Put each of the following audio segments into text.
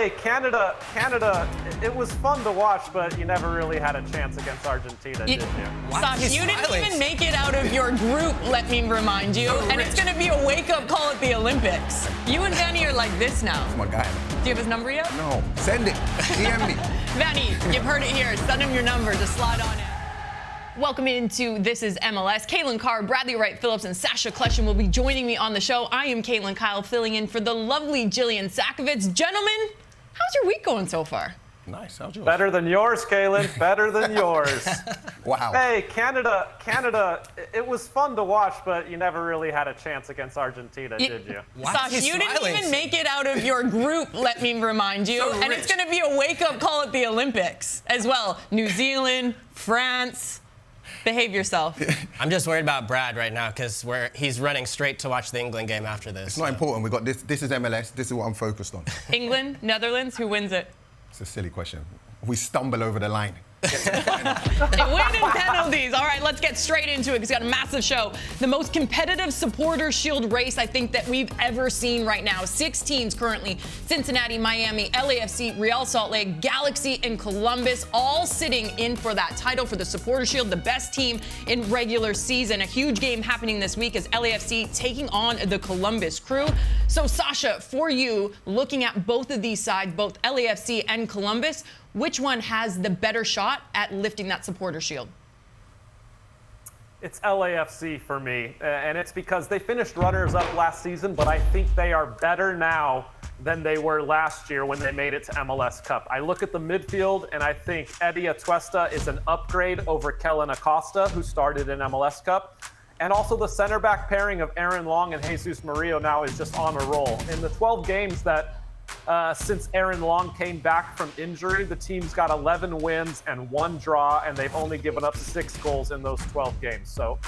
Hey, Canada, it was fun to watch, but you never really had a chance against Argentina, did you? Sasha, you didn't even make it out of your group, let me remind you. And it's going to be a wake-up call at the Olympics. You and Vanny are like this now. That's my guy. Do you have his number yet? No. Send it. DM me. Vanny, you've heard it here. Send him your number. Just slide on in. Welcome into This Is MLS. Caitlin Carr, Bradley Wright-Phillips, and Sasha Kleshin will be joining me on the show. I am Caitlin Kyle, filling in for the lovely Jillian Sakovits. Gentlemen, how's your week going so far? Nice. How's yours? Better than yours, Kaylin. Better than yours. Wow. Hey, Canada, it was fun to watch, but you never really had a chance against Argentina, did you? Sasha, you didn't even make it out of your group, let me remind you. And it's going to be a wake-up call at the Olympics as well. New Zealand, France. Behave yourself. I'm just worried about Brad right now because he's running straight to watch the England game after this. It's not important. We got this. This is MLS. This is what I'm focused on. England, Netherlands, who wins it? It's a silly question. We stumble over the line. They win in penalties. All right, let's get straight into it. It's got a massive show. The most competitive supporter shield race I think that we've ever seen right now. 6 teams currently: Cincinnati, Miami, LAFC, Real Salt Lake, Galaxy, and Columbus, all sitting in for that title for the supporter shield, the best team in regular season. A huge game happening this week as LAFC taking on the Columbus Crew. So Sasha, for you, looking at both of these sides, both LAFC and Columbus, which one has the better shot at lifting that supporter shield? It's LAFC for me, and it's because they finished runners-up last season, but I think they are better now than they were last year when they made it to MLS Cup. I look at the midfield, and I think Eddie Atuesta is an upgrade over Kellen Acosta, who started in MLS Cup. And also the center back pairing of Aaron Long and Jesus Murillo now is just on a roll. In the 12 games that since Aaron Long came back from injury, the team's got 11 wins and 1 draw, and they've only given up 6 goals in those 12 games. So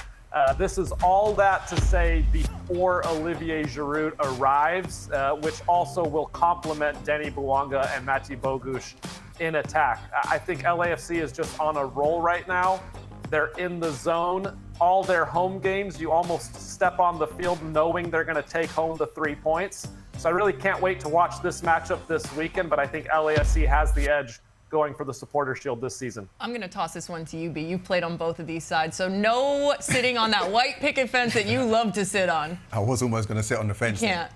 this is all that to say before Olivier Giroud arrives, which also will complement Denny Bouanga and Mati Bogusz in attack. I think LAFC is just on a roll right now. They're in the zone. All their home games, you almost step on the field knowing they're going to take home the 3 points. So I really can't wait to watch this matchup this weekend, but I think LAFC has the edge going for the supporter shield this season. I'm going to toss this one to you, B. You've played on both of these sides, so no sitting on that white picket fence that you love to sit on. I was almost going to sit on the fence. You can't.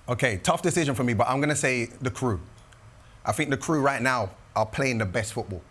Okay, tough decision for me, but I'm going to say the Crew. I think the Crew right now are playing the best football.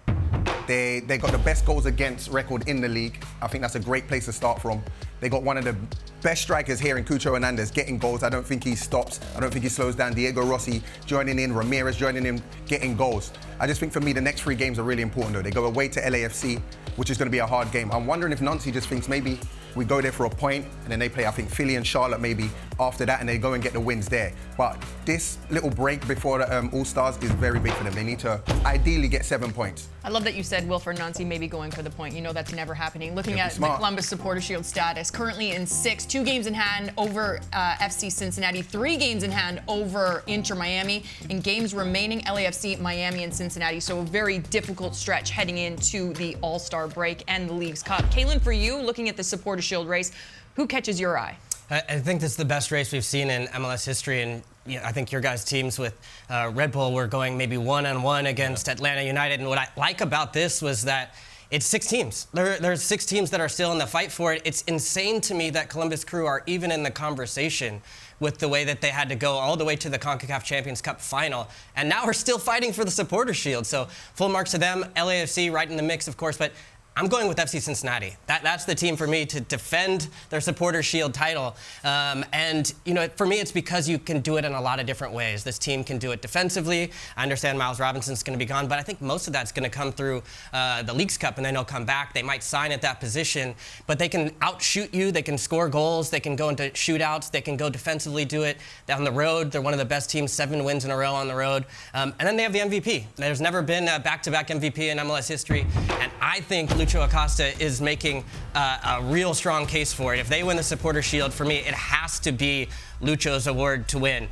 They got the best goals against record in the league. I think that's a great place to start from. They got one of the best strikers here in Cucho Hernandez getting goals. I don't think he stops. I don't think he slows down. Diego Rossi joining in, Ramirez joining in, getting goals. I just think for me, the next 3 games are really important though. They go away to LAFC, which is going to be a hard game. I'm wondering if Nancy just thinks maybe we go there for a point and then they play, I think, Philly and Charlotte maybe after that, and they go and get the wins there. But this little break before the All-Stars is very big for them. They need to ideally get 7 points. I love that you said Wilfred Nancy maybe going for the point. You know that's never happening. Looking at the Columbus Supporter Shield status, currently in 6, 2 games in hand over FC Cincinnati, 3 games in hand over Inter Miami, and games remaining LAFC, Miami, and Cincinnati. So a very difficult stretch heading into the All-Star break and the League's Cup. Kaylin, for you, looking at the Supporter Shield race, who catches your eye? I think this is the best race we've seen in MLS history, and I think your guys' teams with Red Bull were going maybe 1-on-1 against Atlanta United. And what I like about this was that it's 6 teams. There's 6 teams that are still in the fight for it. It's insane to me that Columbus Crew are even in the conversation with the way that they had to go all the way to the CONCACAF Champions Cup final. And now we're still fighting for the Supporter Shield. So full marks to them. LAFC right in the mix, of course, but I'm going with FC Cincinnati. That's the team for me to defend their Supporter Shield title. And, for me, it's because you can do it in a lot of different ways. This team can do it defensively. I understand Miles Robinson's going to be gone, but I think most of that's going to come through the Leagues Cup, and then he'll come back. They might sign at that position, but they can outshoot you. They can score goals. They can go into shootouts. They can go defensively do it down the road. They're one of the best teams, 7 wins in a row on the road. And then they have the MVP. There's never been a back-to-back MVP in MLS history, and I think Lucho Acosta is making a real strong case for it. If they win the Supporter Shield, for me, it has to be Lucho's award to win.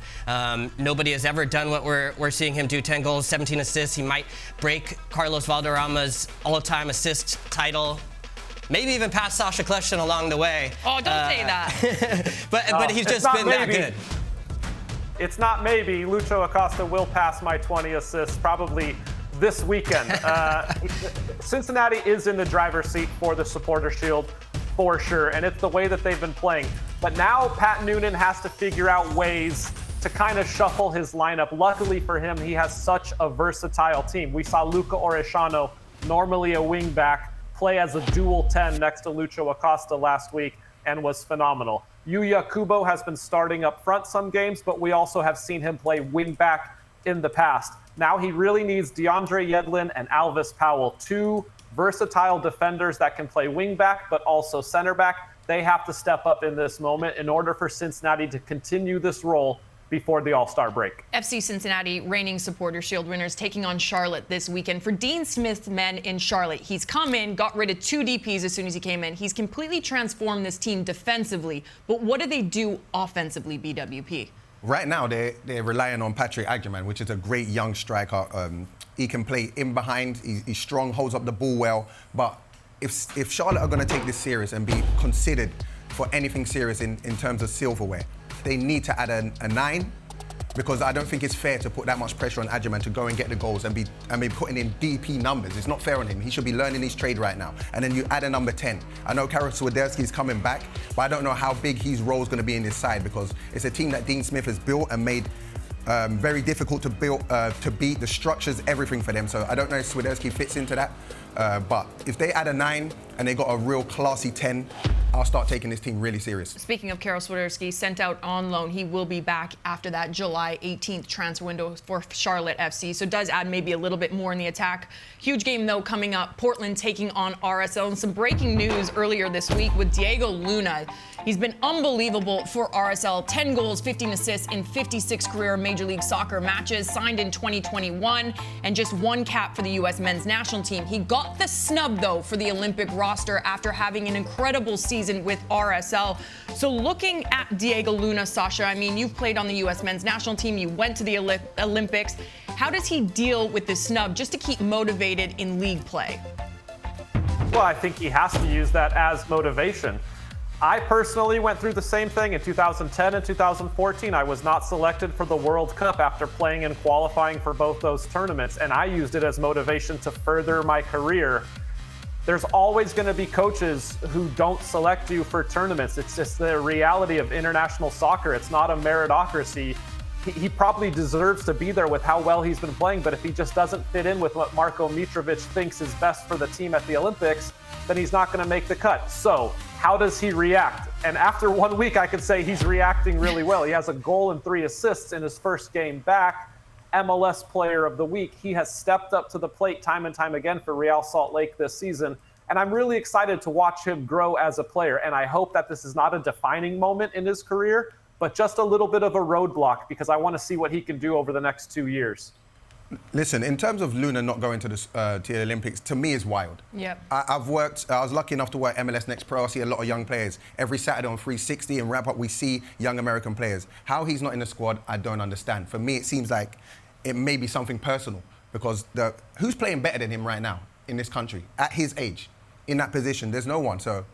Nobody has ever done what we're seeing him do. 10 goals, 17 assists. He might break Carlos Valderrama's all-time assist title. Maybe even pass Sasha Kleshin along the way. Oh, don't say that. but he's just been that good. It's not maybe. Lucho Acosta will pass my 20 assists probably this weekend. Cincinnati is in the driver's seat for the Supporter Shield for sure, and it's the way that they've been playing. But now Pat Noonan has to figure out ways to kind of shuffle his lineup. Luckily for him, he has such a versatile team. We saw Luca Orellano, normally a wingback, play as a dual 10 next to Lucho Acosta last week and was phenomenal. Yuya Kubo has been starting up front some games, but we also have seen him play wingback in the past. Now he really needs DeAndre Yedlin and Alvis Powell, two versatile defenders that can play wingback but also center back. They have to step up in this moment in order for Cincinnati to continue this role before the All-Star break. FC Cincinnati, reigning Supporter Shield winners, taking on Charlotte this weekend. For Dean Smith's men in Charlotte, he's come in, got rid of 2 DPs as soon as he came in. He's completely transformed this team defensively. But what do they do offensively, BWP? Right now, they're relying on Patrick Agyeman, which is a great young striker. He can play in behind. He's strong, holds up the ball well. But if Charlotte are going to take this serious and be considered for anything serious in terms of silverware, they need to add a 9, because I don't think it's fair to put that much pressure on Agyeman to go and get the goals and be putting in DP numbers. It's not fair on him. He should be learning his trade right now. And then you add a number 10. I know Karol Swiderski is coming back, but I don't know how big his role is going to be in this side, because it's a team that Dean Smith has built and made very difficult to beat. The structure's everything for them. So I don't know if Swiderski fits into that. But if they add a 9 and they got a real classy 10, I'll start taking this team really serious. Speaking of Karol Swiderski, sent out on loan, he will be back after that July 18th transfer window for Charlotte FC, so does add maybe a little bit more in the attack. Huge game, though, coming up. Portland taking on RSL. And some breaking news earlier this week with Diego Luna. He's been unbelievable for RSL. 10 goals, 15 assists in 56 career Major League Soccer matches, signed in 2021, and just 1 cap for the U.S. men's national team. He got the snub, though, for the Olympic roster after having an incredible season with RSL. So looking at Diego Luna, Sasha, I mean, you've played on the U.S. men's national team. You went to the Olympics. How does he deal with this snub just to keep motivated in league play? Well, I think he has to use that as motivation. I personally went through the same thing in 2010 and 2014. I was not selected for the World Cup after playing and qualifying for both those tournaments, and I used it as motivation to further my career. There's always going to be coaches who don't select you for tournaments. It's just the reality of international soccer. It's not a meritocracy. He probably deserves to be there with how well he's been playing, but if he just doesn't fit in with what Marko Mitrovic thinks is best for the team at the Olympics, then he's not going to make the cut. So how does he react? And after 1 week, I could say he's reacting really well. He has a goal and 3 assists in his first game back. MLS Player of the Week. He has stepped up to the plate time and time again for Real Salt Lake this season. And I'm really excited to watch him grow as a player. And I hope that this is not a defining moment in his career, but just a little bit of a roadblock, because I want to see what he can do over the next 2 years. Listen, in terms of Luna not going to the Olympics, to me is wild. Yep. I was lucky enough to work MLS Next Pro. I see a lot of young players. Every Saturday on 360 and Wrap Up, we see young American players. How he's not in the squad, I don't understand. For me, it seems like it may be something personal, because who's playing better than him right now in this country at his age, in that position? There's no one. So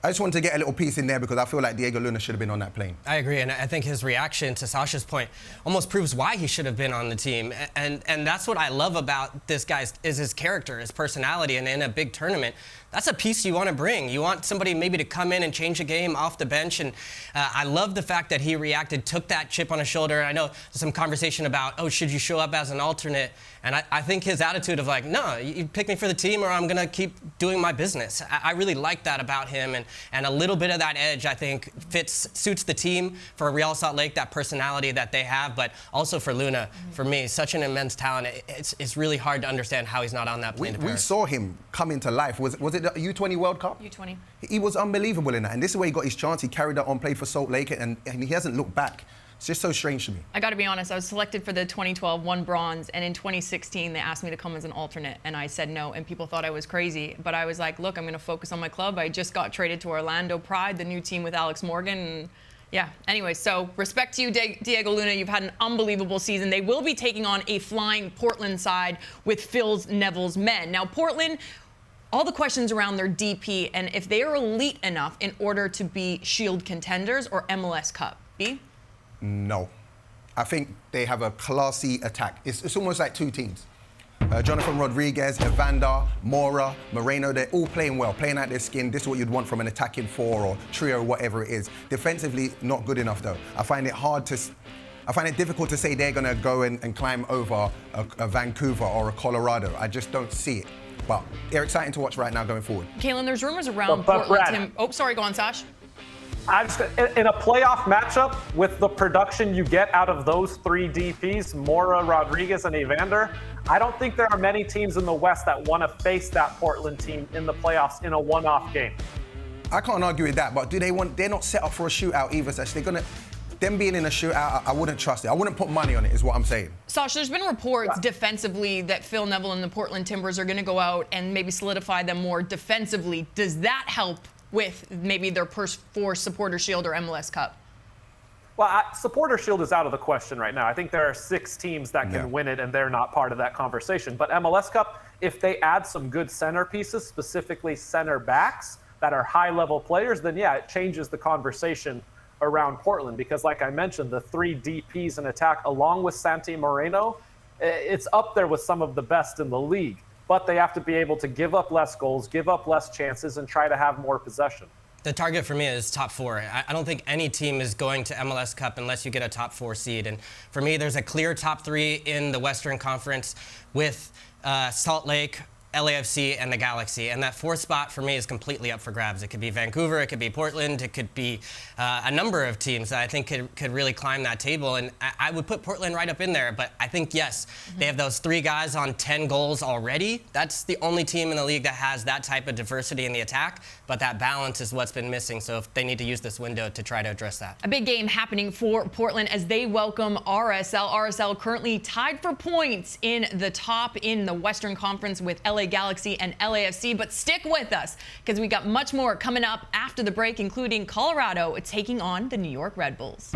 I just wanted to get a little piece in there, because I feel like Diego Luna should have been on that plane. I agree, and I think his reaction to Sasha's point almost proves why he should have been on the team. And that's what I love about this guy is his character, his personality, and in a big tournament, that's a piece you want to bring. You want somebody maybe to come in and change a game off the bench, and I love the fact that he reacted, took that chip on his shoulder. I know there's some conversation about, oh, should you show up as an alternate? And I think his attitude of like, no, you pick me for the team or I'm going to keep doing my business. I really like that about him, and a little bit of that edge, I think, suits the team for Real Salt Lake, that personality that they have, but also for Luna, for me, such an immense talent. It's really hard to understand how he's not on that plane to Paris. We saw him come into life. Was it the U20 World Cup? U20. He was unbelievable in that, and this is where he got his chance. He carried that on, played for Salt Lake, and he hasn't looked back. It's just so strange to me. I got to be honest, I was selected for the 2012, won bronze, and in 2016 they asked me to come as an alternate, and I said no, and people thought I was crazy. But I was like, look, I'm going to focus on my club. I just got traded to Orlando Pride, the new team with Alex Morgan, and yeah. Anyway, so respect to you, Diego Luna. You've had an unbelievable season. They will be taking on a flying Portland side with Phil Neville's men. Now, Portland, all the questions around their DP and if they are elite enough in order to be Shield contenders or MLS Cup. B? No. I think they have a classy attack. It's almost like two teams. Jonathan Rodriguez, Evander, Mora, Moreno, they're all playing well, playing out their skin. This is what you'd want from an attacking four or trio, whatever it is. Defensively, not good enough though. I find it difficult to say they're going to go and climb over a Vancouver or a Colorado. I just don't see it. But they're exciting to watch right now going forward. Kalen, there's rumors around But Portland. Brad, Sorry, go on, Sash. In a playoff matchup with the production you get out of those three DPs, Mora, Rodriguez, and Evander, I don't think there are many teams in the West that want to face that Portland team in the playoffs in a one-off game. I can't argue with that, but they're not set up for a shootout either, Sash. Them being in a shootout, I wouldn't trust it. I wouldn't put money on it, is what I'm saying. Sash, there's been reports defensively that Phil Neville and the Portland Timbers are going to go out and maybe solidify them more defensively. Does that help with maybe their push for Supporter Shield or MLS Cup? Well, Supporter Shield is out of the question right now. I think there are 6 teams that can win it, and they're not part of that conversation. But MLS Cup, if they add some good centerpieces, specifically center backs that are high-level players, then yeah, it changes the conversation around Portland. Because like I mentioned, the 3 DPs in attack, along with Santi Moreno, it's up there with some of the best in the league. But they have to be able to give up less goals, give up less chances, and try to have more possession. The target for me is top 4. I don't think any team is going to MLS Cup unless you get a top 4 seed. And for me, there's a clear top 3 in the Western Conference with Salt Lake, LAFC, and the Galaxy. And that 4th spot for me is completely up for grabs. It could be Vancouver, it could be Portland, it could be a number of teams that I think could really climb that table. And I would put Portland right up in there. But I think, yes, they have those 3 guys on 10 goals already. That's the only team in the league that has that type of diversity in the attack. But that balance is what's been missing. So if they need to use this window to try to address that. A big game happening for Portland as they welcome RSL. RSL currently tied for points in the top in the Western Conference with LA Galaxy and LAFC. But stick with us because we got much more coming up after the break, including Colorado taking on the New York Red Bulls.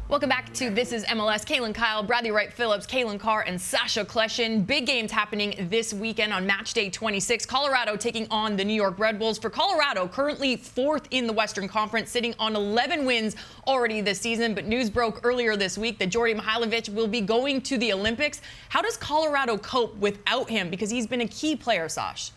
Welcome back to This Is MLS. Kalen Kyle, Bradley Wright-Phillips, Kalen Carr, and Sasha Kleshin. Big games happening this weekend on match day 26. Colorado taking on the New York Red Bulls. For Colorado, currently 4th in the Western Conference, sitting on 11 wins already this season. But news broke earlier this week that Djordje Mihailovic will be going to the Olympics. How does Colorado cope without him? Because he's been a key player, Sash.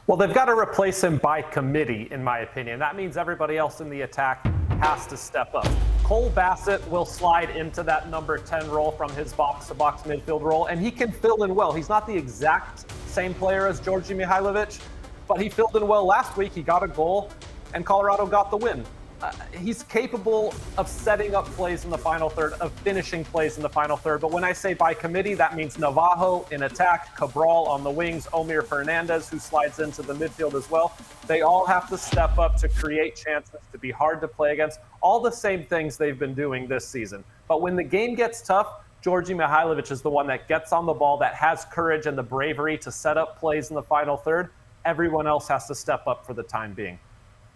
Well, they've got to replace him by committee, in my opinion. That means everybody else in the attack has to step up. Cole Bassett will slide into that number 10 role from his box-to-box midfield role, and he can fill in well. He's not the exact same player as Djordje Mihailovic, but he filled in well last week. He got a goal, and Colorado got the win. He's capable of setting up plays in the final third, of finishing plays in the final third. But when I say by committee, that means Navajo in attack, Cabral on the wings, Omir Fernandez, who slides into the midfield as well. They all have to step up to create chances, to be hard to play against. All the same things they've been doing this season. But when the game gets tough, Djordje Mihailovic is the one that gets on the ball, that has courage and the bravery to set up plays in the final third. Everyone else has to step up for the time being.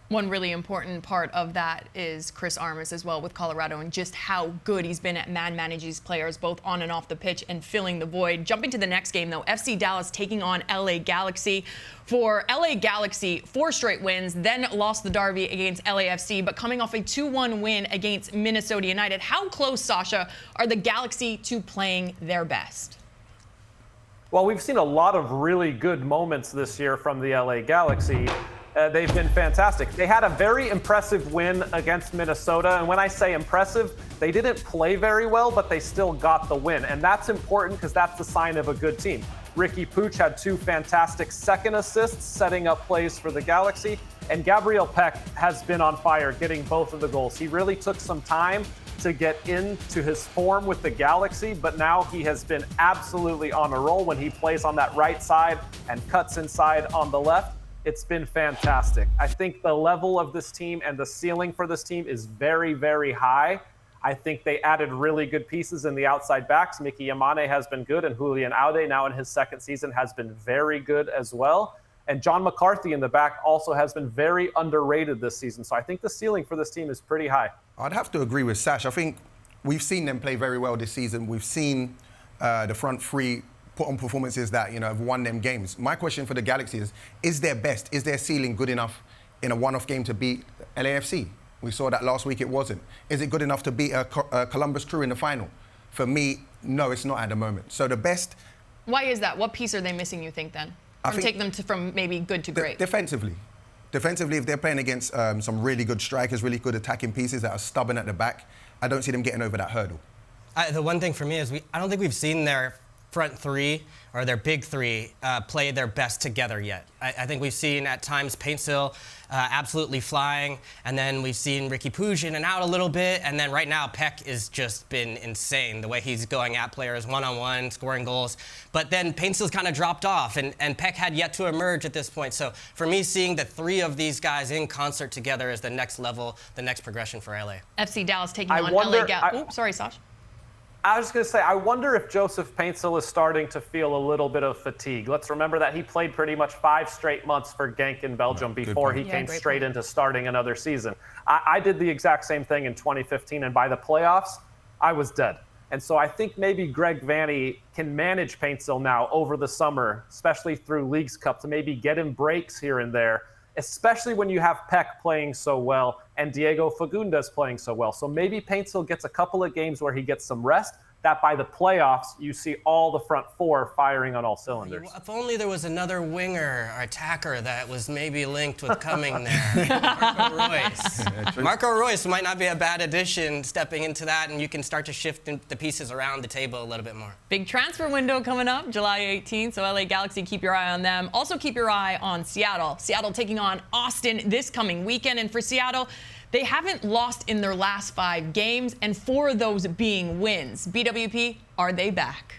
One really important part of that is Chris Armas as well with Colorado and just how good he's been at managing these players both on and off the pitch and filling the void. Jumping to the next game, though, FC Dallas taking on LA Galaxy. For LA Galaxy, 4 straight wins, then lost the derby against LAFC, but coming off a 2-1 win against Minnesota United. How close, Sasha, are the Galaxy to playing their best? Well, we've seen a lot of really good moments this year from the LA Galaxy. They've been fantastic. They had a very impressive win against Minnesota. And when I say impressive, they didn't play very well, but they still got the win. And that's important because that's the sign of a good team. Ricky Puig had 2 fantastic second assists, setting up plays for the Galaxy. And Gabriel Peck has been on fire, getting both of the goals. He really took some time to get into his form with the Galaxy, but now he has been absolutely on a roll when he plays on that right side and cuts inside on the left. It's been fantastic. I think the level of this team and the ceiling for this team is very, very high. I think they added really good pieces in the outside backs. Mickey Yamane has been good, and Julian Aude, now in his second season, has been very good as well. And John McCarthy in the back also has been very underrated this season. So I think the ceiling for this team is pretty high. I'd have to agree with Sash. I think we've seen them play very well this season. We've seen the front three put on performances that, have won them games. My question for the Galaxy is their best, is their ceiling good enough in a one-off game to beat LAFC? We saw that last week it wasn't. Is it good enough to beat a Columbus Crew in the final? For me, no, it's not at the moment. So the best... Why is that? What piece are they missing, you think, then? Take them from maybe good to great? Defensively. Defensively, if they're playing against some really good strikers, really good attacking pieces that are stubborn at the back, I don't see them getting over that hurdle. The one thing for me is I don't think we've seen their front three or their big three play their best together yet. I think we've seen at times Paintsill absolutely flying, and then we've seen Ricky Puig in and out a little bit, and then right now Peck has just been insane, the way he's going at players one-on-one, scoring goals. But then Paintsill's kind of dropped off, and Peck had yet to emerge at this point. So for me, seeing the three of these guys in concert together is the next level, the next progression for LA. FC Dallas taking on LA Galaxy. Oops, sorry, Sash. I was going to say, I wonder if Joseph Paintsill is starting to feel a little bit of fatigue. Let's remember that he played pretty much 5 straight months for Genk in Belgium before he came straight into starting another season. I did the exact same thing in 2015, and by the playoffs, I was dead. And so I think maybe Greg Vanney can manage Paintsill now over the summer, especially through Leagues Cup, to maybe get him breaks here and there, especially when you have Peck playing so well and Diego Fagundes playing so well. So maybe Paintsill gets a couple of games where he gets some rest, that by the playoffs, you see all the front four firing on all cylinders. If only there was another winger or attacker that was maybe linked with coming there. Marco Royce. Marco Royce might not be a bad addition stepping into that, and you can start to shift the pieces around the table a little bit more. Big transfer window coming up, July 18th, so LA Galaxy, keep your eye on them. Also keep your eye on Seattle. Seattle taking on Austin this coming weekend, and for Seattle, they haven't lost in their last 5 games, and 4 of those being wins. BWP, are they back?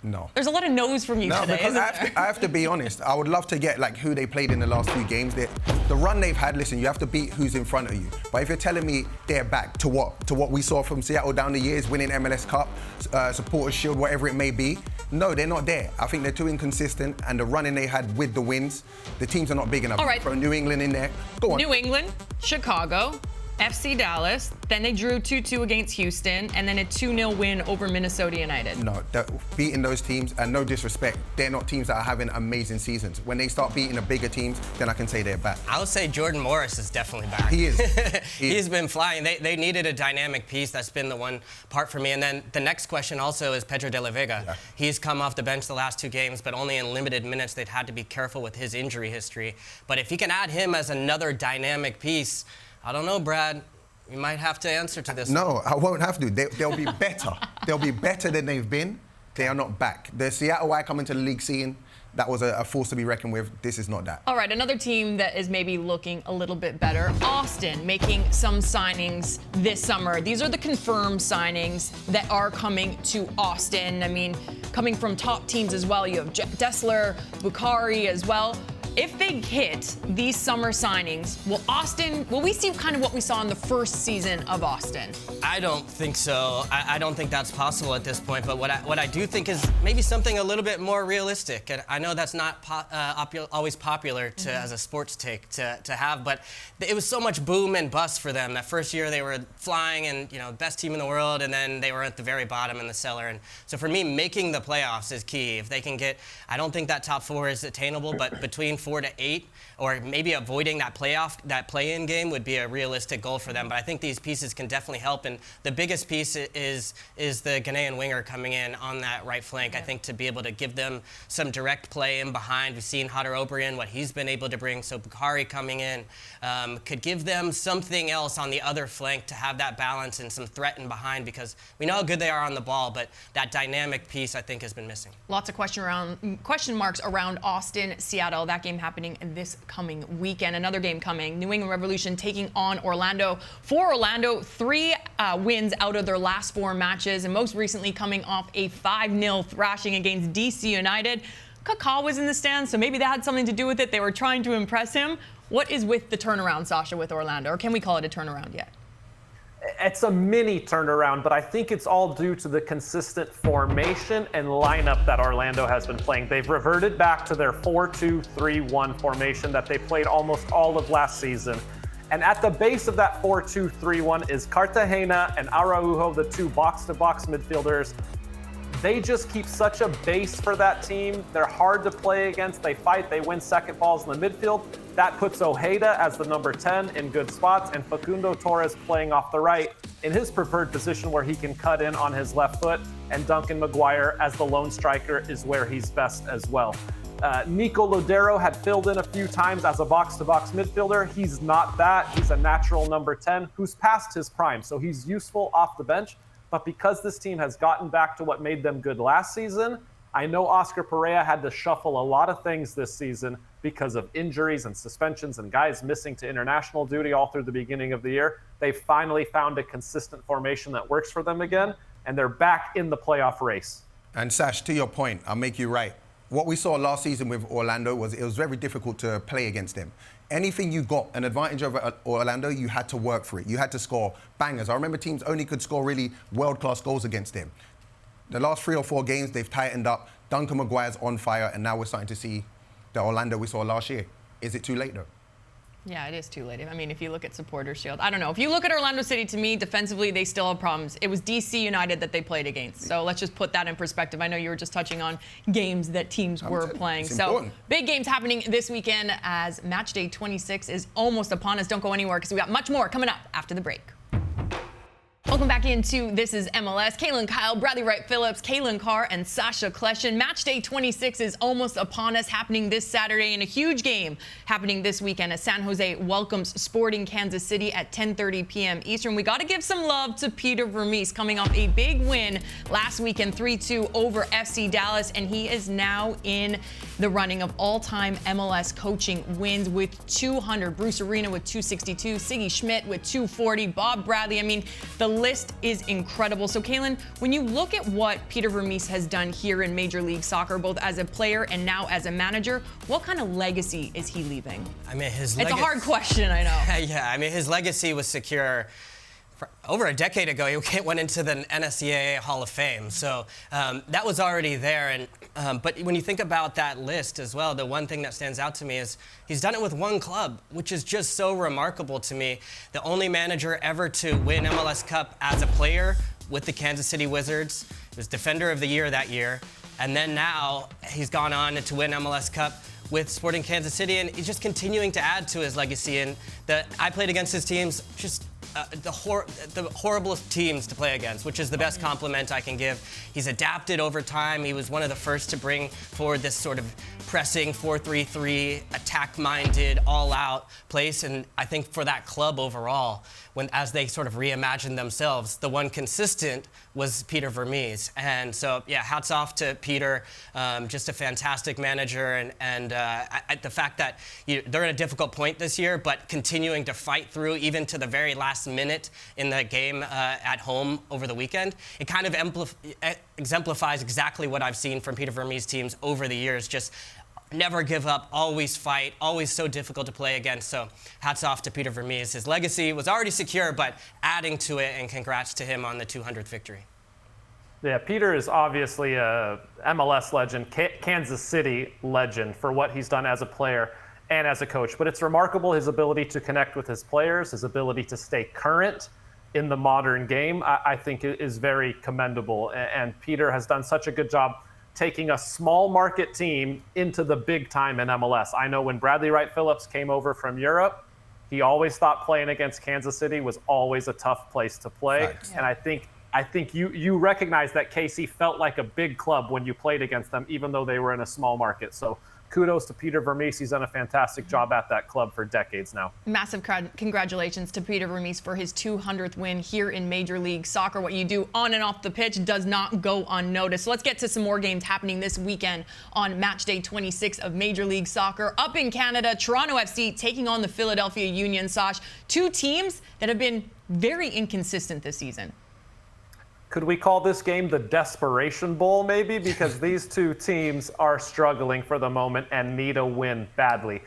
No. There's a lot of no's from you today, because I have to be honest. I would love to get who they played in the last few games. The run they've had, listen, you have to beat who's in front of you. But if you're telling me they're back to what? To what we saw from Seattle down the years, winning MLS Cup, Supporters Shield, whatever it may be. No, they're not there. I think they're too inconsistent, and the running they had with the wins, the teams are not big enough. All right. Throw New England in there. Go on. New England, Chicago, FC Dallas, then they drew 2-2 against Houston, and then a 2-0 win over Minnesota United. No, beating those teams, and no disrespect, they're not teams that are having amazing seasons. When they start beating the bigger teams, then I can say they're back. I would say Jordan Morris is definitely back. He is. He's been flying. They needed a dynamic piece. That's been the one part for me. And then the next question also is Pedro de la Vega. Yeah. He's come off the bench the last 2 games, but only in limited minutes. They'd had to be careful with his injury history. But if you can add him as another dynamic piece, I don't know, Brad. You might have to answer to this. No, I won't have to. They'll be better. They'll be better than they've been. They are not back. The Seattle I come into the league scene, that was a force to be reckoned with. This is not that. All right, another team that is maybe looking a little bit better. Austin making some signings this summer. These are the confirmed signings that are coming to Austin. I mean, coming from top teams as well. You have Dessler, Bukhari as well. If they hit these summer signings, will we see kind of what we saw in the first season of Austin? I don't think so. I don't think that's possible at this point. But what I do think is maybe something a little bit more realistic. And I know that's not always popular as a sports take to have, but it was so much boom and bust for them. That first year they were flying and best team in the world, and then they were at the very bottom in the cellar. And so for me, making the playoffs is key. If they can get, I don't think that top 4 is attainable, but between 4 to 8, or maybe avoiding that play-in game would be a realistic goal for them. But I think these pieces can definitely help. And the biggest piece is the Ghanaian winger coming in on that right flank. I think to be able to give them some direct play in behind. We've seen Hodder Obrian, what he's been able to bring. So Bukhari coming in could give them something else on the other flank to have that balance and some threat in behind, because we know how good they are on the ball, but that dynamic piece I think has been missing. Lots of question marks around Austin, Seattle. That game happening this coming weekend. Another game coming. New England Revolution taking on Orlando. For Orlando, 3 wins out of their last 4 matches, and most recently coming off a 5-0 thrashing against DC United. Kaká was in the stands, so maybe that had something to do with it. They were trying to impress him. What is with the turnaround, Sasha, with Orlando? Or can we call it a turnaround yet? It's a mini turnaround, but I think it's all due to the consistent formation and lineup that Orlando has been playing. They've reverted back to their 4-2-3-1 formation that they played almost all of last season. And at the base of that 4-2-3-1 is Cartagena and Araujo, the 2 box-to-box midfielders. They just keep such a base for that team. They're hard to play against. They fight. They win second balls in the midfield. That puts Ojeda as the number 10 in good spots, and Facundo Torres playing off the right in his preferred position where he can cut in on his left foot, and Duncan Maguire as the lone striker is where he's best as well. Nico Lodero had filled in a few times as a box-to-box midfielder. He's not that. He's a natural number 10 who's past his prime, so he's useful off the bench. But because this team has gotten back to what made them good last season, I know Oscar Pereira had to shuffle a lot of things this season because of injuries and suspensions and guys missing to international duty all through the beginning of the year. They finally found a consistent formation that works for them again, and they're back in the playoff race. And Sash, to your point, I'll make you right. What we saw last season with Orlando was it was very difficult to play against them. Anything you got an advantage over Orlando, you had to work for it. You had to score bangers. I remember teams only could score really world-class goals against them. The last 3 or 4 games, they've tightened up. Duncan Maguire's on fire, and now we're starting to see the Orlando we saw last year. Is it too late, though? Yeah, it is too late. I mean, if you look at Supporters Shield, I don't know. If you look at Orlando City, to me, defensively, they still have problems. It was DC United that they played against. So let's just put that in perspective. I know you were just touching on games that teams were playing. So big games happening this weekend as match day 26 is almost upon us. Don't go anywhere because we got much more coming up after the break. Welcome back into This Is MLS. Kaylin Kyle, Bradley Wright-Phillips, Kaylin Carr, and Sasha Kleshin. Match day 26 is almost upon us, happening this Saturday, and a huge game happening this weekend as San Jose welcomes Sporting Kansas City at 10:30 p.m. Eastern. We got to give some love to Peter Vermes, coming off a big win last weekend, 3-2 over FC Dallas, and he is now in the running of all-time MLS coaching wins with 200. Bruce Arena with 262, Siggy Schmidt with 240, Bob Bradley. I mean, the list is incredible. So, Kaylin, when you look at what Peter Vermes has done here in Major League Soccer, both as a player and now as a manager, what kind of legacy is he leaving? I mean, it's a hard question, I know. Yeah, I mean, his legacy was secure. Over a decade ago, he went into the NSCAA Hall of Fame, so that was already there. And but when you think about that list as well, the one thing that stands out to me is he's done it with one club, which is just so remarkable to me. The only manager ever to win MLS Cup as a player with the Kansas City Wizards. He was Defender of the Year that year, and then now he's gone on to win MLS Cup with Sporting Kansas City, and he's just continuing to add to his legacy. And I played against his teams, just the horriblest teams to play against, which is the best compliment I can give. He's adapted over time. He was one of the first to bring forward this sort of pressing 4-3-3, attack-minded, all-out place. And I think for that club overall, as they sort of reimagined themselves, the one consistent was Peter Vermes. And so, yeah, hats off to Peter. Just a fantastic manager. And the fact that they're in a difficult point this year, but continuing to fight through even to the very last minute in the game at home over the weekend, it kind of exemplifies exactly what I've seen from Peter Vermes' teams over the years. Just never give up, always fight, always so difficult to play against. So hats off to Peter Vermes. His legacy was already secure, but adding to it, and congrats to him on the 200th victory. Yeah, Peter is obviously a MLS legend, Kansas City legend for what he's done as a player and as a coach. But it's remarkable his ability to connect with his players, his ability to stay current in the modern game, I think is very commendable. And Peter has done such a good job taking a small market team into the big time in MLS. I know when Bradley Wright-Phillips came over from Europe, he always thought playing against Kansas City was always a tough place to play. Right. And I think you recognize that KC felt like a big club when you played against them, even though they were in a small market. So kudos to Peter Vermes. He's done a fantastic job at that club for decades now. Massive congratulations to Peter Vermes for his 200th win here in Major League Soccer. What you do on and off the pitch does not go unnoticed. So let's get to some more games happening this weekend on match day 26 of Major League Soccer. Up in Canada, Toronto FC taking on the Philadelphia Union. Sash, two teams that have been very inconsistent this season. Could we call this game the Desperation Bowl, maybe? Because these two teams are struggling for the moment and need a win badly.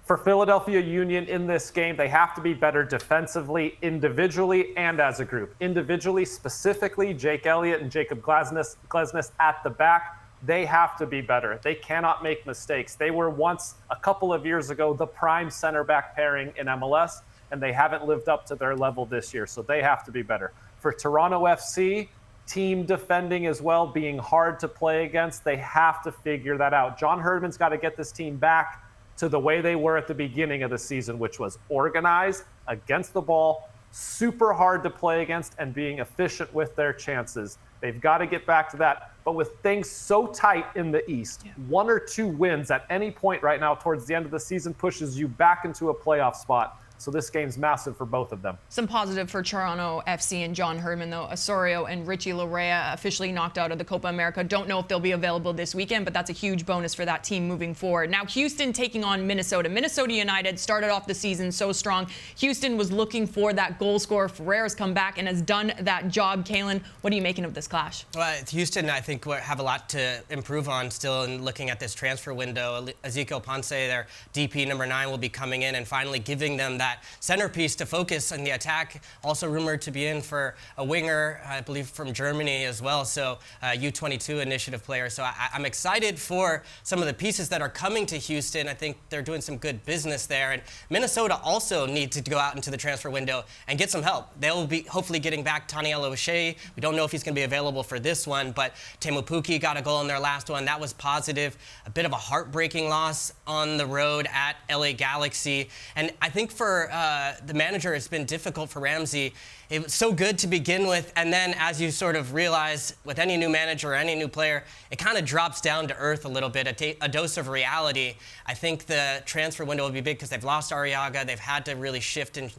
For Philadelphia Union in this game, they have to be better defensively, individually, and as a group. Individually, specifically, Jake Elliott and Jacob Glesnes at the back, they have to be better. They cannot make mistakes. They were once, a couple of years ago, the prime center back pairing in MLS, and they haven't lived up to their level this year, so they have to be better. For Toronto FC, team defending as well, being hard to play against. They have to figure that out. John Herdman's got to get this team back to the way they were at the beginning of the season, which was organized, against the ball, super hard to play against, and being efficient with their chances. They've got to get back to that. But with things so tight in the East, 1 or 2 wins at any point right now towards the end of the season pushes you back into a playoff spot. So this game's massive for both of them. Some positive for Toronto FC and John Herdman, though. Osorio and Richie Larea officially knocked out of the Copa America. Don't know if they'll be available this weekend, but that's a huge bonus for that team moving forward. Now, Houston taking on Minnesota. Minnesota United started off the season so strong. Houston was looking for that goal scorer. Ferreira's come back and has done that job. Kalen, what are you making of this clash? Well, Houston, I think, have a lot to improve on still in looking at this transfer window. Ezekiel Ponce, their DP number 9, will be coming in and finally giving them that centerpiece to focus on the attack. Also rumored to be in for a winger, I believe, from Germany as well. So U22 initiative player. So I'm excited for some of the pieces that are coming to Houston. I think they're doing some good business there. And Minnesota also needs to go out into the transfer window and get some help. They'll be hopefully getting back Taniela O'Shea. We don't know if he's going to be available for this one, but Teemu Pukki got a goal in their last one. That was positive. A bit of a heartbreaking loss on the road at LA Galaxy. And I think for the manager, it's been difficult for Ramsey. It was so good to begin with, and then as you sort of realize with any new manager or any new player, it kind of drops down to earth a little bit, a dose of reality. I think the transfer window will be big because they've lost Arriaga. They've had to really shift and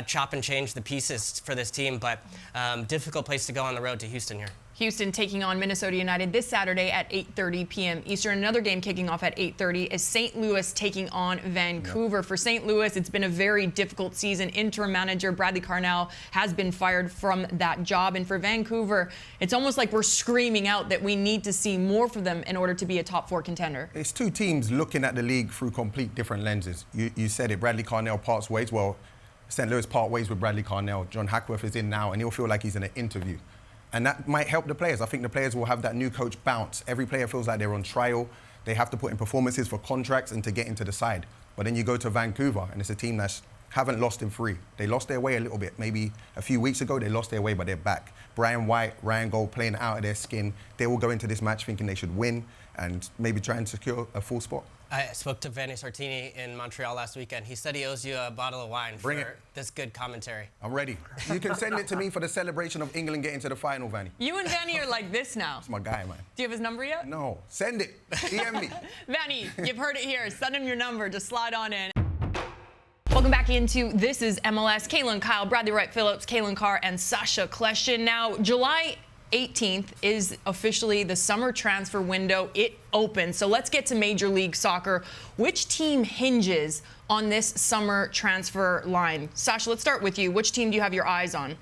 chop and change the pieces for this team, but difficult place to go on the road to Houston here. Houston taking on Minnesota United this Saturday at 8:30 p.m. Eastern. Another game kicking off at 8:30 is St. Louis taking on Vancouver. Yep. For St. Louis, it's been a very difficult season. Interim manager Bradley Carnell has been fired from that job. And for Vancouver, it's almost like we're screaming out that we need to see more for them in order to be a top 4 contender. It's 2 teams looking at the league through complete different lenses. You said it, Bradley Carnell parts ways. Well, St. Louis part ways with Bradley Carnell. John Hackworth is in now, and he'll feel like he's in an interview. And that might help the players. I think the players will have that new coach bounce. Every player feels like they're on trial. They have to put in performances for contracts and to get into the side. But then you go to Vancouver, and it's a team that haven't lost in 3. They lost their way a little bit. Maybe a few weeks ago, they lost their way, but they're back. Brian White, Ryan Gold playing out of their skin. They will go into this match thinking they should win and maybe try and secure a full spot. I spoke to Vanni Sartini in Montreal last weekend. He said he owes you a bottle of wine for this good commentary. I'm ready. You can send it to me for the celebration of England getting to the final, Vanni. You and Vanni are like this now. That's my guy, man. Do you have his number yet? No. Send it. DM me. Vanni, you've heard it here. Send him your number. Just slide on in. Welcome back into This Is MLS. Kaylin Kyle, Bradley Wright Phillips, Kaylin Carr, and Sasha Kleshin. Now, July 18th is officially the summer transfer window. It opens. So let's get to Major League Soccer. Which team hinges on this summer transfer line? Sasha, let's start with you. Which team do you have your eyes on?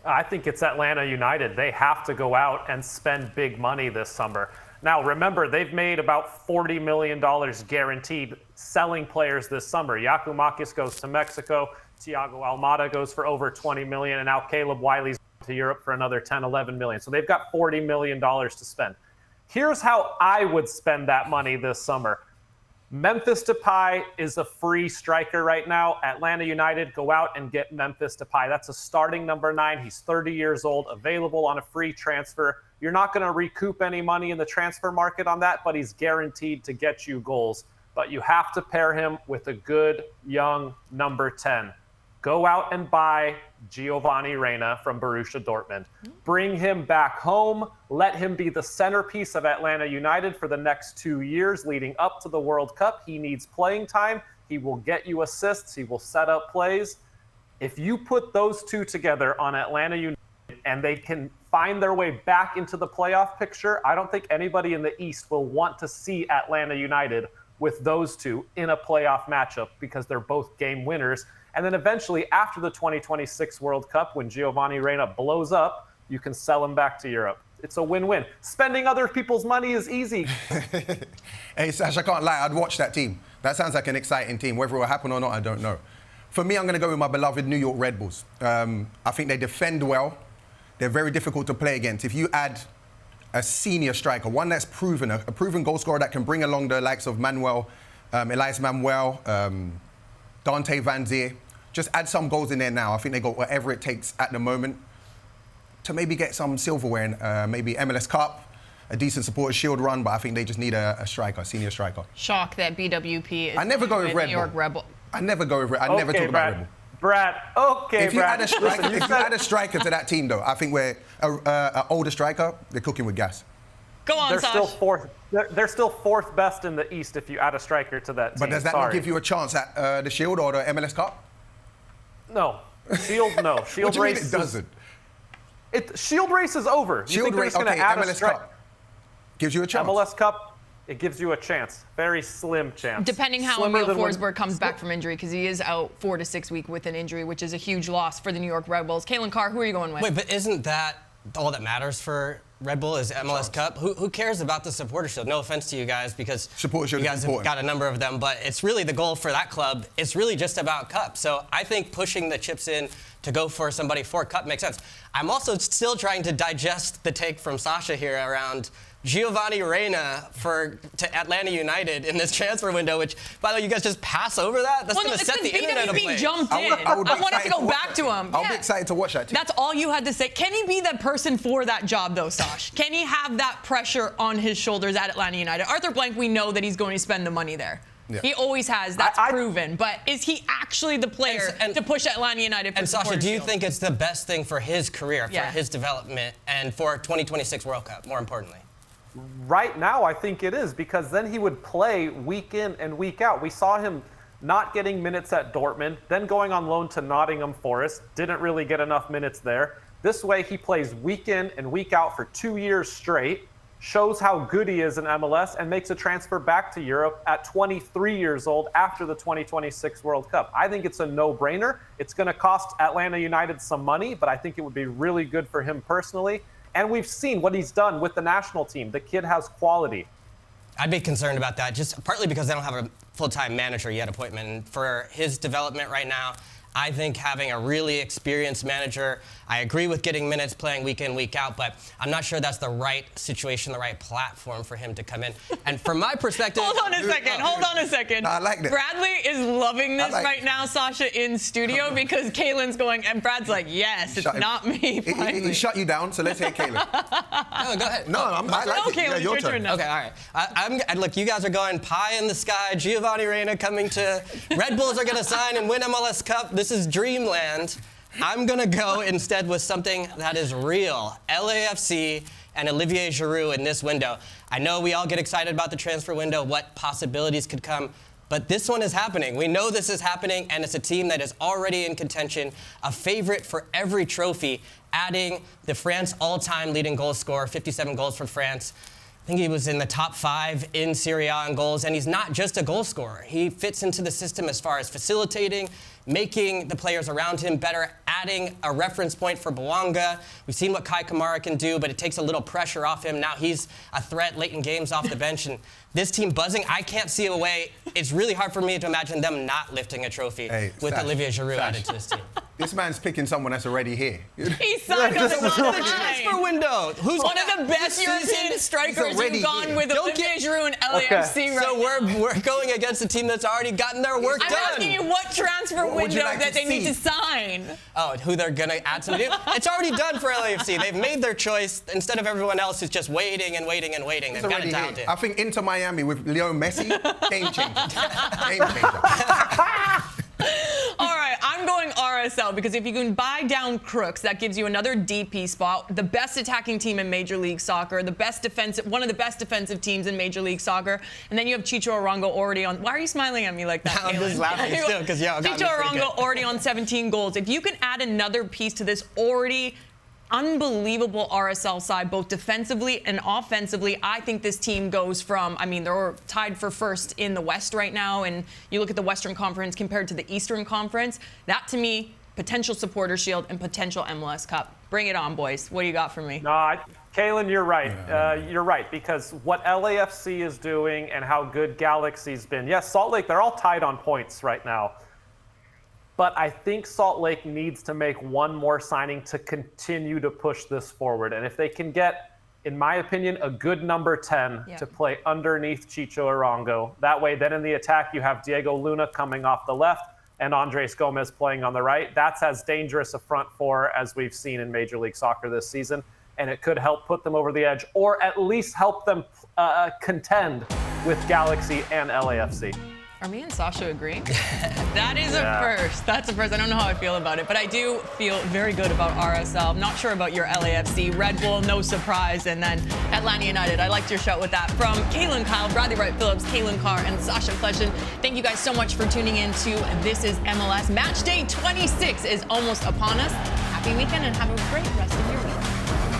I think it's Atlanta United. They have to go out and spend big money this summer. Now, remember, they've made about $40 million guaranteed selling players this summer. Yakumakis goes to Mexico. Thiago Almada goes for over $20 million. And now Caleb Wiley's to Europe for another 10, 11 million. So they've got $40 million to spend. Here's how I would spend that money this summer. Memphis Depay is a free striker right now. Atlanta United, go out and get Memphis Depay. That's a starting number 9. He's 30 years old, available on a free transfer. You're not going to recoup any money in the transfer market on that, but he's guaranteed to get you goals. But you have to pair him with a good, young number 10. Go out and buy Giovanni Reyna from Borussia Dortmund. Bring him back home. Let him be the centerpiece of Atlanta United for the next 2 years leading up to the World Cup. He needs playing time. He will get you assists. He will set up plays. If you put those 2 together on Atlanta United and they can find their way back into the playoff picture, I don't think anybody in the East will want to see Atlanta United with those 2 in a playoff matchup because they're both game winners. And then eventually, after the 2026 World Cup, when Giovanni Reyna blows up, you can sell him back to Europe. It's a win-win. Spending other people's money is easy. Hey, Sash, I can't lie. I'd watch that team. That sounds like an exciting team. Whether it will happen or not, I don't know. For me, I'm going to go with my beloved New York Red Bulls. I think they defend well. They're very difficult to play against. If you add a senior striker, one that's proven, a proven goal scorer that can bring along the likes of Manuel, Elias Manuel, Dante Van Zier, just add some goals in there now. I think they got whatever it takes at the moment. to maybe get some silverware in maybe MLS Cup, a decent Supporters Shield run, but I think they just need a striker, senior striker. Shock that BWP is I never go with Red New York Bull. Rebel. I never go with Red Bull. I never talk about Red Bull. Brad, okay, If you Brad. add a striker to that team, though, I think we're an older striker. They're cooking with gas. Go on, They're Sash. still fourth. They're still fourth best in the East if you add a striker to that team. But does that not give you a chance at the Shield or the MLS Cup? No. Shield, no. Shield What do you mean race it doesn't? Shield race is over. You Shield think they're race, just going okay, to add a MLS striker? Cup gives you a chance. MLS Cup, it gives you a chance. Very slim chance. Depending how Slimmer Emil than when- Forsberg comes back from injury, because he is out 4 to 6 weeks with an injury, which is a huge loss for the New York Red Bulls. Kalen Carr, who are you going with? Wait, but isn't that all that matters for Red Bull is MLS Cup? Who cares about the Supporter Shield? No offense to you guys, because Supporter Shield you is guys important. have got a number of them, but it's really the goal for that club. It's really just about Cup. So I think pushing the chips in to go for somebody for Cup makes sense. I'm also still trying to digest the take from Sasha here around Giovanni Reyna to Atlanta United in this transfer window, which, by the way, you guys just pass over that? That's Well, going no, to it's set the because internet BWP ablaze. jumped in. I would be I wanted to excited go watch back it. to him. I'll Yeah. be excited to watch that too. That's all you had to say. Can he be that person for that job, though, Sash? Can he have that pressure on his shoulders at Atlanta United? Arthur Blank, we know that he's going to spend the money there. Yeah. He always has. That's proven. But is he actually the player to push Atlanta United for And the Sasha, Supporters do you Shield? think it's the best thing for his career, for Yeah. his development, and for 2026 World Cup, more importantly? Right now, I think it is, because then he would play week in and week out. We saw him not getting minutes at Dortmund, then going on loan to Nottingham Forest, didn't really get enough minutes there. This way, he plays week in and week out for 2 years straight, shows how good he is in MLS, and makes a transfer back to Europe at 23 years old after the 2026 World Cup. I think it's a no-brainer. It's going to cost Atlanta United some money, but I think it would be really good for him personally. And we've seen what he's done with the national team. The kid has quality. I'd be concerned about that, just partly because they don't have a full-time manager yet appointment. And for his development right now, I think having a really experienced manager, I agree with getting minutes playing week in, week out, but I'm not sure that's the right situation, the right platform for him to come in. And from my perspective... Hold on a second. No, I like that. Bradley is loving this like right it. now, Sasha, in studio, because Kalen's going, and Brad's like, yes, it's Shut him. not me. He shut you down, so let's hear Caleb. No, go ahead. No, I like No, it. Caleb, Yeah, it's your turn now. Okay, all right. And look, you guys are going pie in the sky. Giovanni Reyna coming to Red Bulls are going to sign and win MLS Cup. This is dreamland. I'm going to go instead with something that is real. LAFC and Olivier Giroud in this window. I know we all get excited about the transfer window, what possibilities could come. But this one is happening. We know this is happening, and it's a team that is already in contention, a favorite for every trophy, adding the France all-time leading goal scorer, 57 goals for France. I think he was in the top 5 in Serie A in goals, and he's not just a goal scorer. He fits into the system as far as facilitating, making the players around him better, adding a reference point for Bouanga. We've seen what Kai Kamara can do, but it takes a little pressure off him. Now he's a threat late in games off the bench, and this team buzzing, I can't see a way. It's really hard for me to imagine them not lifting a trophy with Sash, Olivier Giroud added to this team. This man's picking someone that's already here. He signed on the dotted Transfer line. window. Who's One of the best this European season? strikers He's already who've gone here. with Don't Olivier get- Giroud and LAFC right So now. we're going against a team that's already gotten their work I'm done. asking you what transfer What would you window like that to they need to see? sign. Oh, who they're going to add something to? It's already done for LAFC. They've made their choice instead of everyone else who's just waiting and waiting and waiting. They've He's got it already dialed here. in. I think Inter Miami with Leo Messi, game changer. Game changer. All right, I'm going RSL because if you can buy down Crooks, that gives you another DP spot, the best attacking team in Major League Soccer, the best defensive, one of the best defensive teams in Major League Soccer, and then you have Chicho Arango already on. Why are you smiling at me like that? I'm just Kalen? laughing still because got me Chicho pretty Arango good. already on 17 goals. If you can add another piece to this already unbelievable RSL side, both defensively and offensively, I think this team goes from, I mean, they're tied for first in the West right now, and you look at the Western Conference compared to the Eastern Conference, that to me, potential Supporter Shield and potential MLS Cup. Bring it on, boys. What do you got for me? No, Kalen, you're right. You're right, because what LAFC is doing and how good Galaxy's been. Yes, Salt Lake, they're all tied on points right now. But I think Salt Lake needs to make one more signing to continue to push this forward. And if they can get, in my opinion, a good number 10 to play underneath Chicho Arango, that way then in the attack you have Diego Luna coming off the left, and Andres Gomez playing on the right. That's as dangerous a front four as we've seen in Major League Soccer this season, and it could help put them over the edge, or at least help them contend with Galaxy and LAFC. Are me and Sasha agreeing? That is a first. That's a first. I don't know how I feel about it, but I do feel very good about RSL. I'm not sure about your LAFC. Red Bull, no surprise. And then Atlanta United. I liked your shout with that. From Kaylin Kyle, Bradley Wright-Phillips, Kaylin Carr, and Sasha Fleshin. Thank you guys so much for tuning in to This Is MLS. Match day 26 is almost upon us. Happy weekend and have a great rest of your week.